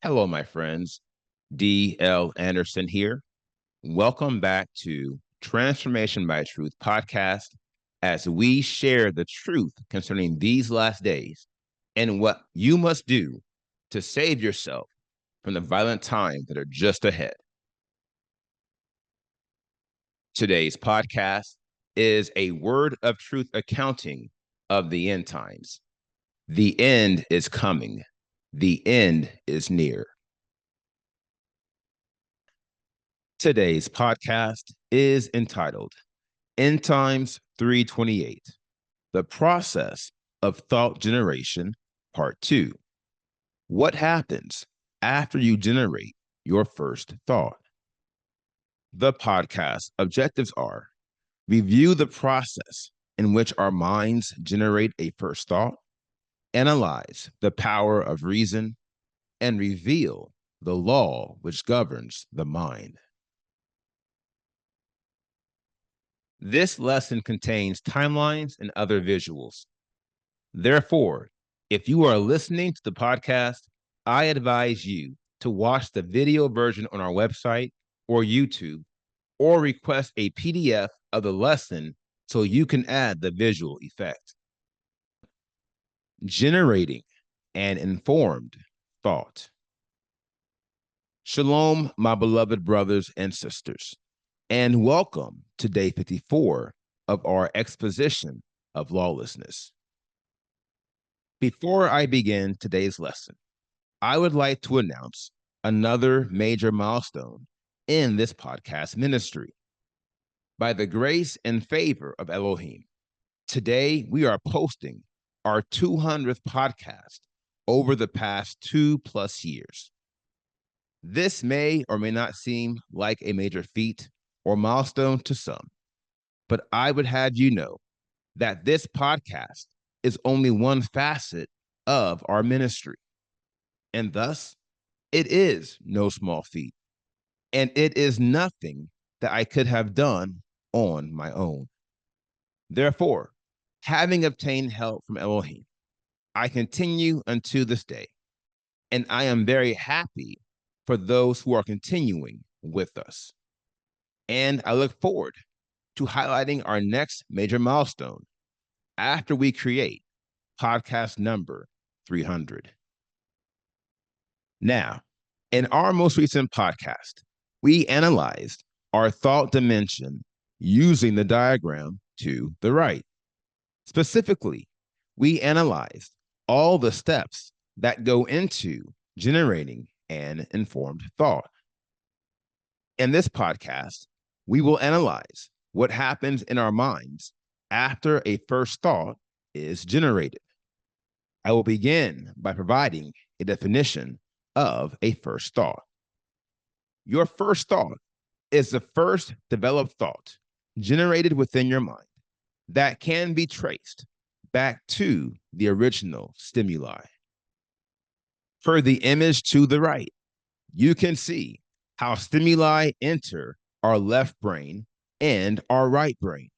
Hello, my friends. D.L. Anderson here. Welcome back to Transformation by Truth podcast as we share the truth concerning these last days and what you must do to save yourself from the violent times that are just ahead. Today's podcast is a word of truth accounting of the end times. The end is coming. The end is near. Today's podcast is entitled End Times 328, The Process of Thought Generation, Part 2. What happens after you generate your first thought? The podcast objectives are review the process in which our minds generate a first thought, analyze the power of reason, and reveal the law which governs the mind. This lesson contains timelines and other visuals. Therefore, if you are listening to the podcast, I advise you to watch the video version on our website or YouTube, or request a PDF of the lesson so you can add the visual effect. Generating an informed thought. Shalom, my beloved brothers and sisters, and welcome to day 54 of our exposition of lawlessness. Before I begin today's lesson, I would like to announce another major milestone in this podcast ministry. By the grace and favor of Elohim, today we are posting our 200th podcast over the past 2+ years. This may or may not seem like a major feat or milestone to some, but I would have you know that this podcast is only one facet of our ministry, and thus it is no small feat, and it is nothing that I could have done on my own. Therefore, having obtained help from Elohim, I continue unto this day, and I am very happy for those who are continuing with us. And I look forward to highlighting our next major milestone after we create podcast number 300. Now, in our most recent podcast, we analyzed our thought dimension using the diagram to the right. Specifically, we analyzed all the steps that go into generating an informed thought. In this podcast, we will analyze what happens in our minds after a first thought is generated. I will begin by providing a definition of a first thought. Your first thought is the first developed thought generated within your mind that can be traced back to the original stimuli. Per the image to the right, you can see how stimuli enter our left brain and our right brain.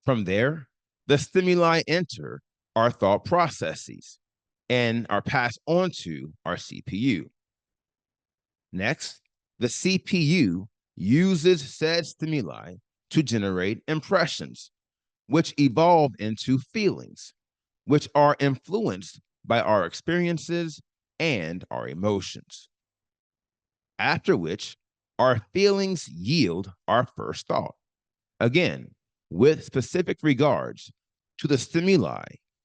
From there, the stimuli enter our thought processes and are passed on to our CPU. Next, the CPU uses said stimuli to generate impressions, which evolve into feelings, which are influenced by our experiences and our emotions. After which, our feelings yield our first thought, again, with specific regards to the stimuli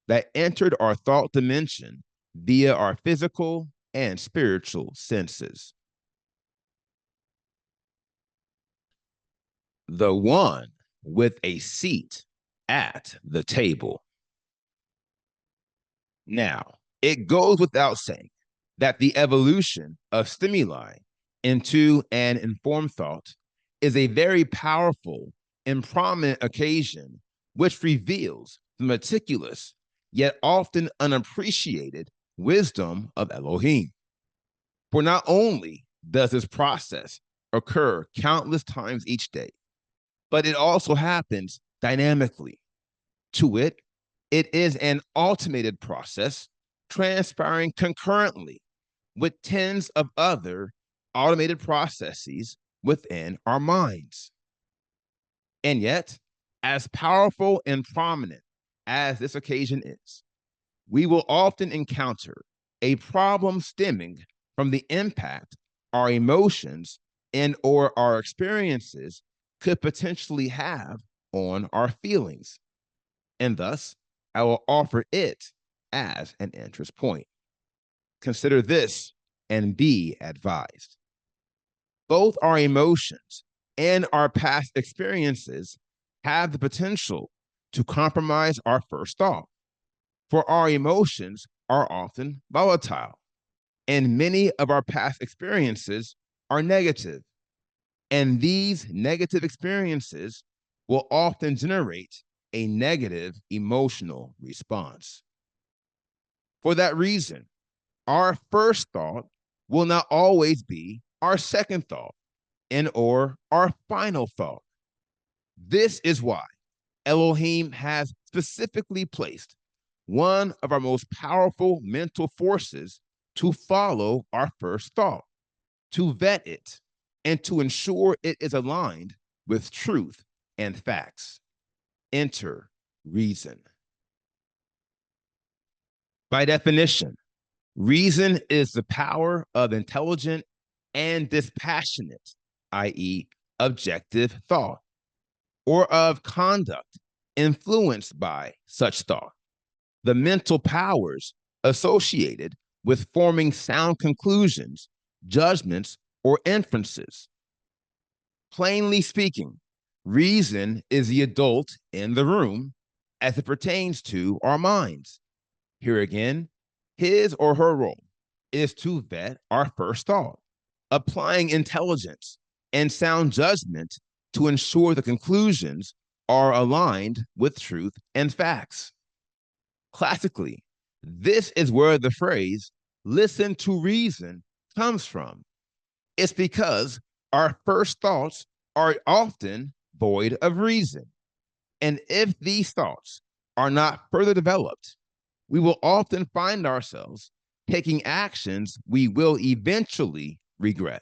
that entered our thought dimension via our physical and spiritual senses. The one with a seat at the table. Now, it goes without saying that the evolution of stimuli into an informed thought is a very powerful and prominent occasion which reveals the meticulous yet often unappreciated wisdom of Elohim. For not only does this process occur countless times each day, but it also happens dynamically. To wit, it is an automated process transpiring concurrently with tens of other automated processes within our minds. And yet, as powerful and prominent as this occasion is, we will often encounter a problem stemming from the impact our emotions and or our experiences could potentially have on our feelings. And thus, I will offer it as an interest point. Consider this and be advised. Both our emotions and our past experiences have the potential to compromise our first thought, for our emotions are often volatile, and many of our past experiences are negative. And these negative experiences will often generate a negative emotional response. For that reason, our first thought will not always be our second thought and or our final thought. This is why Elohim has specifically placed one of our most powerful mental forces to follow our first thought, to vet it, and to ensure it is aligned with truth and facts. Enter reason. By definition, reason is the power of intelligent and dispassionate, i.e., objective thought, or of conduct influenced by such thought. The mental powers associated with forming sound conclusions, judgments, or inferences. Plainly speaking, reason is the adult in the room as it pertains to our minds. Here again, his or her role is to vet our first thought, applying intelligence and sound judgment to ensure the conclusions are aligned with truth and facts. Classically, this is where the phrase listen to reason comes from. It's because our first thoughts are often void of reason. And if these thoughts are not further developed, we will often find ourselves taking actions we will eventually regret.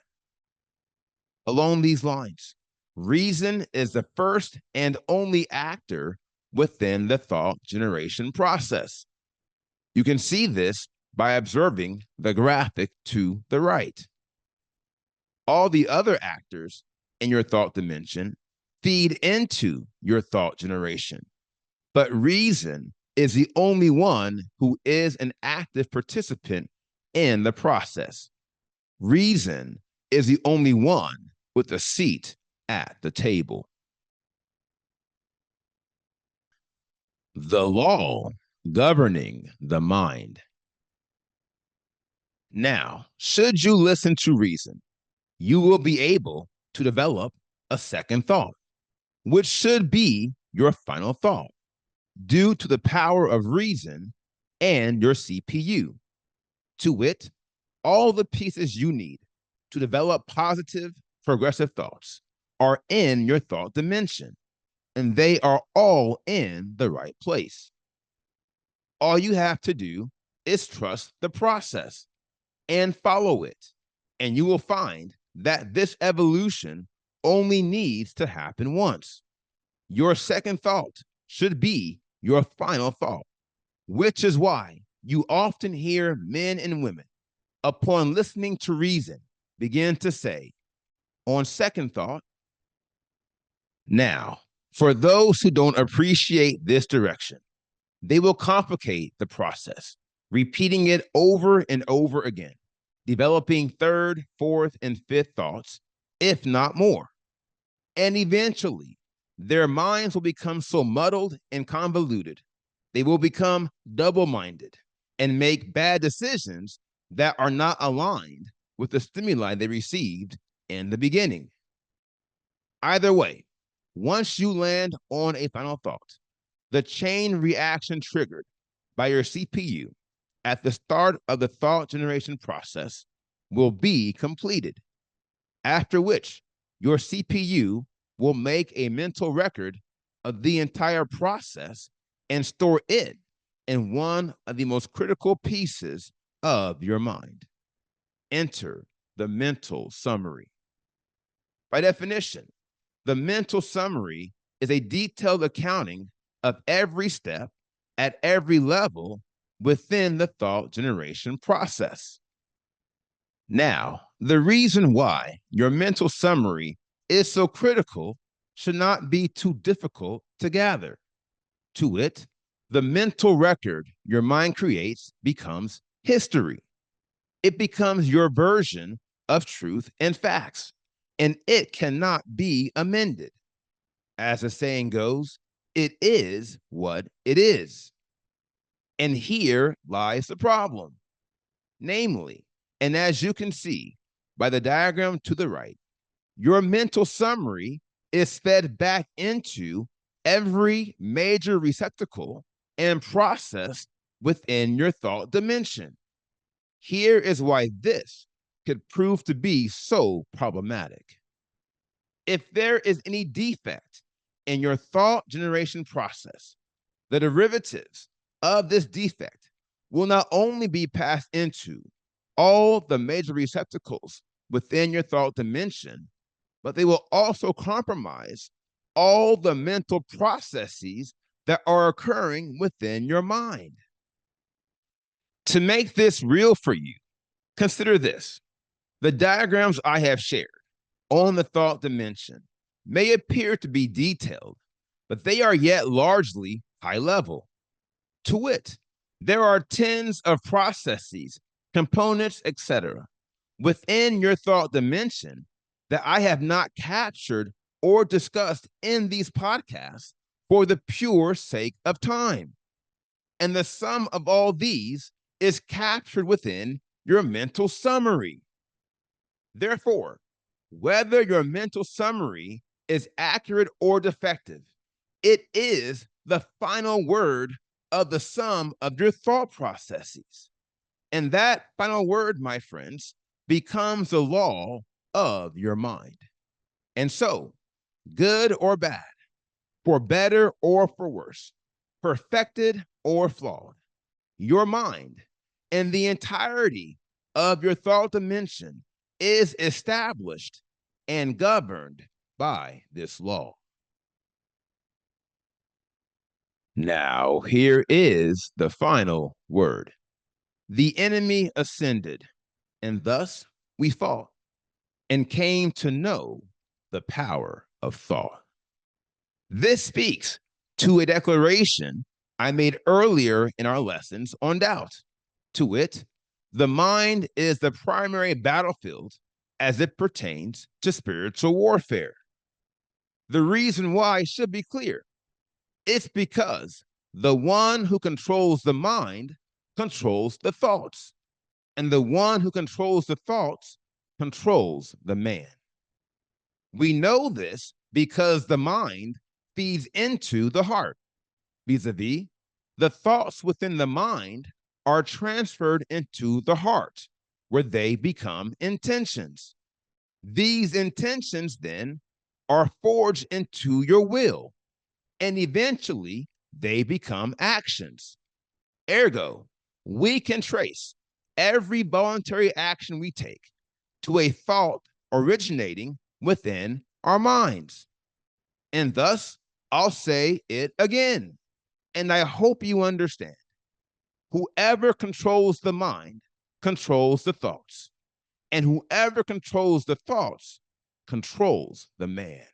Along these lines, reason is the first and only actor within the thought generation process. You can see this by observing the graphic to the right. All the other actors in your thought dimension feed into your thought generation, but reason is the only one who is an active participant in the process. Reason is the only one with a seat at the table. The law governing the mind. Now, should you listen to reason, you will be able to develop a second thought, which should be your final thought, due to the power of reason and your CPU. To wit, all the pieces you need to develop positive, progressive thoughts are in your thought dimension, and they are all in the right place. All you have to do is trust the process and follow it, and you will find that this evolution only needs to happen once. Your second thought should be your final thought, which is why you often hear men and women, upon listening to reason, begin to say, on second thought. Now, for those who don't appreciate this direction, they will complicate the process, repeating it over and over again, developing third, fourth, and fifth thoughts, if not more. And eventually, their minds will become so muddled and convoluted, they will become double-minded and make bad decisions that are not aligned with the stimuli they received in the beginning. Either way, once you land on a final thought, the chain reaction triggered by your CPU at the start of the thought generation process will be completed, after which your CPU will make a mental record of the entire process and store it in one of the most critical pieces of your mind. enter the mental summary. By definition, the mental summary is a detailed accounting of every step at every level within the thought generation process. Now, the reason why your mental summary is so critical should not be too difficult to gather. To wit, the mental record your mind creates becomes history. It becomes your version of truth and facts, and it cannot be amended. As the saying goes, it is what it is. And here lies the problem. Namely, and as you can see by the diagram to the right, your mental summary is fed back into every major receptacle and processed within your thought dimension. Here is why this could prove to be so problematic. If there is any defect in your thought generation process, the derivatives of this defect will not only be passed into all the major receptacles within your thought dimension, but they will also compromise all the mental processes that are occurring within your mind. To make this real for you, consider this. The diagrams I have shared on the thought dimension may appear to be detailed, but they are yet largely high level. To wit, there are tens of processes, components, etc., within your thought dimension that I have not captured or discussed in these podcasts for the pure sake of time. And the sum of all these is captured within your mental summary. Therefore, whether your mental summary is accurate or defective, it is the final word of the sum of your thought processes. And that final word, my friends, becomes the law of your mind. And so, good or bad, for better or for worse, perfected or flawed, your mind and the entirety of your thought dimension is established and governed by this law. Now, here is the final word. The enemy ascended, and thus we fought and came to know the power of thought. This speaks to a declaration I made earlier in our lessons on doubt. To wit, the mind is the primary battlefield as it pertains to spiritual warfare. The reason why should be clear. It's because the one who controls the mind controls the thoughts, and the one who controls the thoughts controls the man. We know this because the mind feeds into the heart. Vis-a-vis, the thoughts within the mind are transferred into the heart, where they become intentions. These intentions then are forged into your will, and eventually they become actions. Ergo, we can trace every voluntary action we take to a thought originating within our minds. And thus, I'll say it again, and I hope you understand. Whoever controls the mind controls the thoughts, and whoever controls the thoughts controls the man.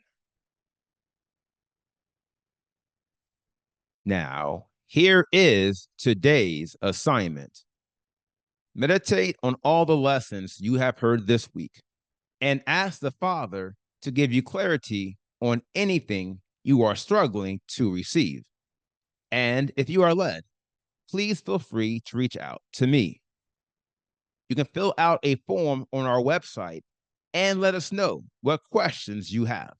Now, here is today's assignment. Meditate on all the lessons you have heard this week and ask the Father to give you clarity on anything you are struggling to receive. And if you are led, please feel free to reach out to me. You can fill out a form on our website and let us know what questions you have.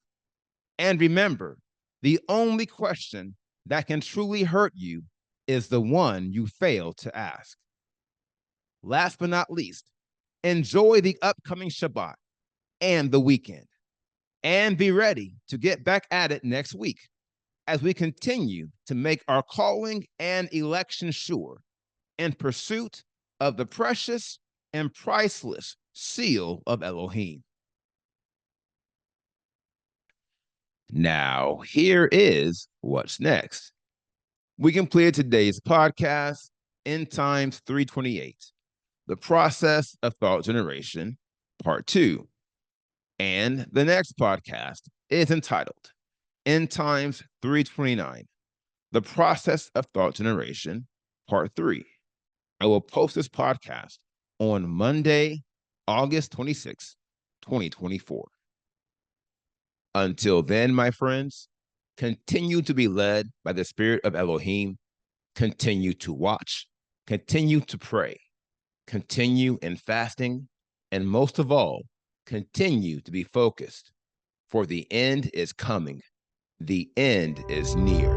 And remember, the only question that can truly hurt you is the one you fail to ask. Last but not least, enjoy the upcoming Shabbat and the weekend, and be ready to get back at it next week as we continue to make our calling and election sure in pursuit of the precious and priceless seal of Elohim. Now, here is what's next. We completed today's podcast, End Times 328, The Process of Thought Generation, Part 2. And the next podcast is entitled End Times 329, The Process of Thought Generation, Part 3. I will post this podcast on Monday, August 26, 2024. Until then, my friends, continue to be led by the Spirit of Elohim. Continue to watch, continue to pray, continue in fasting, and most of all, continue to be focused, for the end is coming. The end is near.